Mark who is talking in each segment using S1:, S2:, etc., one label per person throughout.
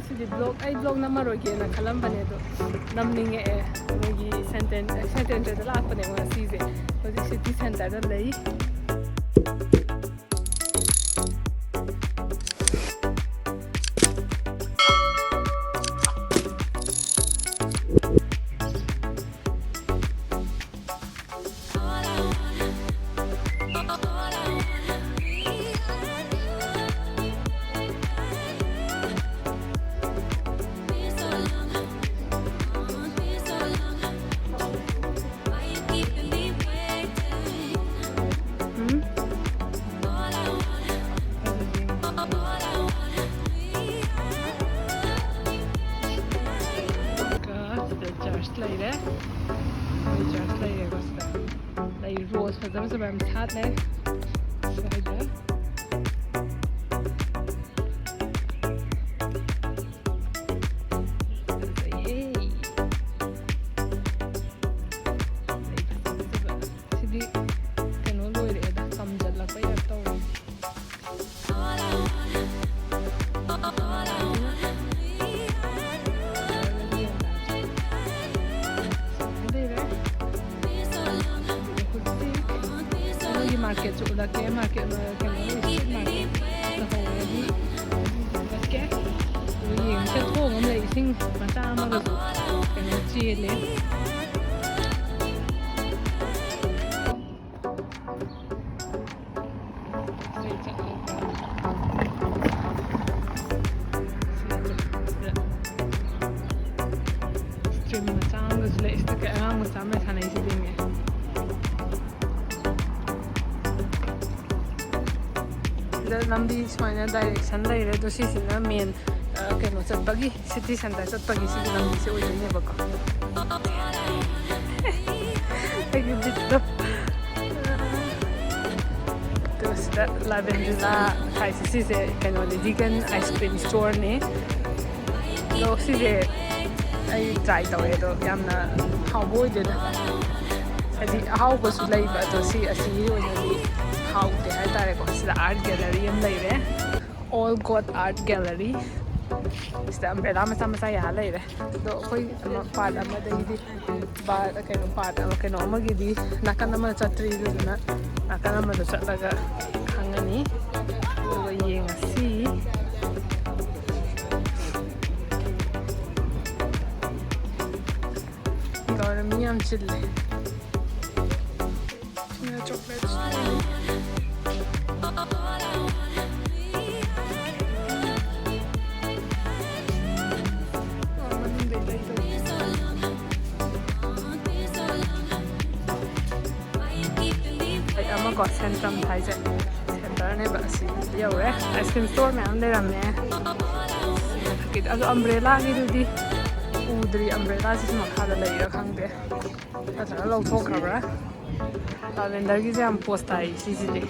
S1: ꯉꯁꯤꯗꯤ ꯕ꯭ꯂꯣꯛ ꯅꯝꯃꯔꯣꯏꯒꯦꯅ ꯈꯜꯂꯝꯕꯅꯦ ꯑꯗꯣ ꯅꯝꯅꯤꯡꯉꯛꯑꯦ ꯃꯣꯏꯒꯤ ꯁꯦꯟꯇꯦꯟꯗꯔꯗ ꯂꯥꯛꯄꯅꯦ ꯉꯁꯤꯁꯦ ꯍꯧꯖꯤꯛ ꯁꯤꯇꯤ ꯁꯦꯟꯇꯔꯗ ꯂꯩ ꯂꯩꯔꯦ ꯆꯔꯆ ꯂꯩꯔꯦꯀꯣ ꯁꯤꯗ ꯂꯩ ꯔꯣꯁ ꯐꯖ ꯐꯖꯕ ꯌꯥꯝ ꯁꯥꯠꯂꯦ ꯁ꯭ꯋꯥꯏꯗ ꯁꯤꯗꯤ ꯀꯩꯅꯣ ꯂꯣꯏꯔꯛꯑꯦꯗ ꯀꯝꯖꯜꯂꯛꯄ ꯌꯥꯝ ꯇꯧꯔꯦ मार्केट उलके मार्केट स्ट्रीट मार्केट तहौरदी उलके येंग से थोंग अम लई सिंग मचा अमगसु कनो चेले स्ट्रीम मचा अमगसु लई इसके आंग मचा में थाने से देंगे lambi smaina direction leire do si sina main keno chatpagi city center chatpagi si lambi se oine baka agi bitto to sta lavendula kai si se keno le vegan ice cream store ne lo si se ai try tawe do yamna how boy de adi how ba su lai ba to si asi oine li how the entire art gallery am laire all god art gallery is the umbrella masa ya laire do koi part amada idi bar kaino part kaino amagi di nakana ma chatri duna nakana ma do chatlaga khangani do yenga si gora mi am chille chocolate có Centendre thấy chứ Centendre này bạn xí nhiều đấy ice cream store mẹ ăn đây làm mẹ cái umbrella cái điều đi udri umbrella chỉ mà khá là lấy ra khang đấy thật là lâu phô cả rồi lavender cái gì am post ai xí xí đấy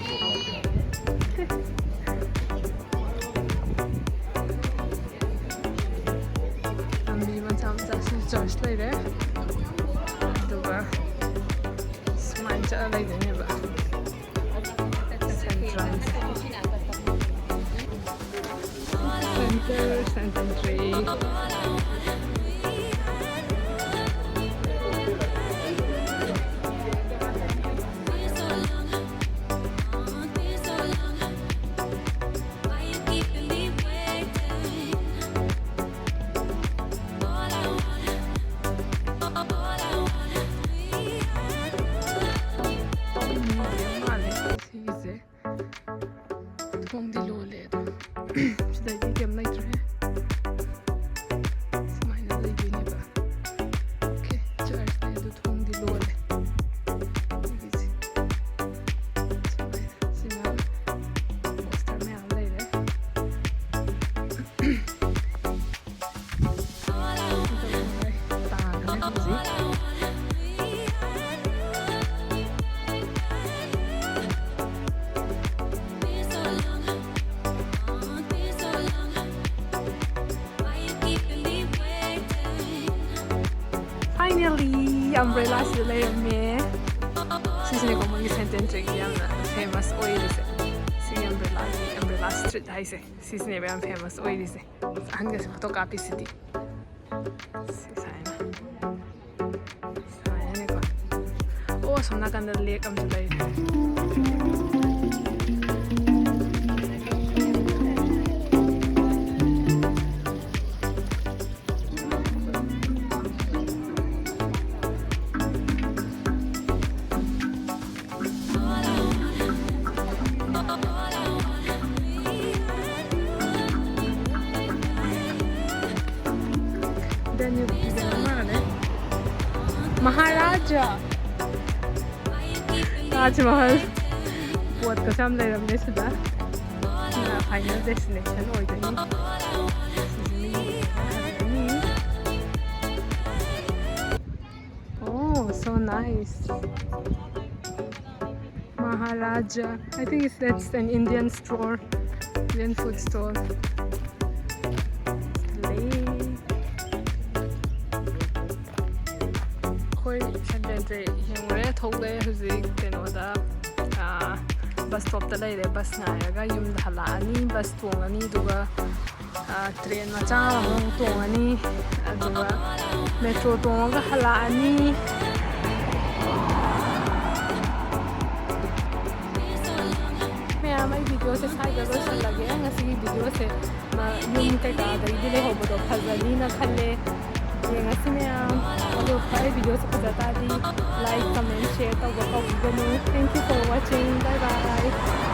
S1: ambi mà chăm chăm xí church lấy đấy được rồi smile cho lấy đấy nhỉ bạn Szentendre Finally, umbrella sila me. Sisi ko mga Szentendre yang famous oil se. Si umbrella last street haise sisne be am famous oirise hanga photo copy city saina saina ko oh somna kan da lake am chulai Maharaja Raj Mahal buat ka sam lai ram desu da na final destination oi gani oh so nice Maharaja I think that's an Indian store Indian food store Szentendre Hungary thogay huzik kenoda bus stop ta leire bus ngaiga yumda halani bus tongani duga train macha among tongani aduga metro tonga halani मैं video से side से लगे ngasi video से yum kai ka dai dile hobodo phazani na khalle ngasi me ado phai video se pajata di like comment share ta go ka thank you for watching bye bye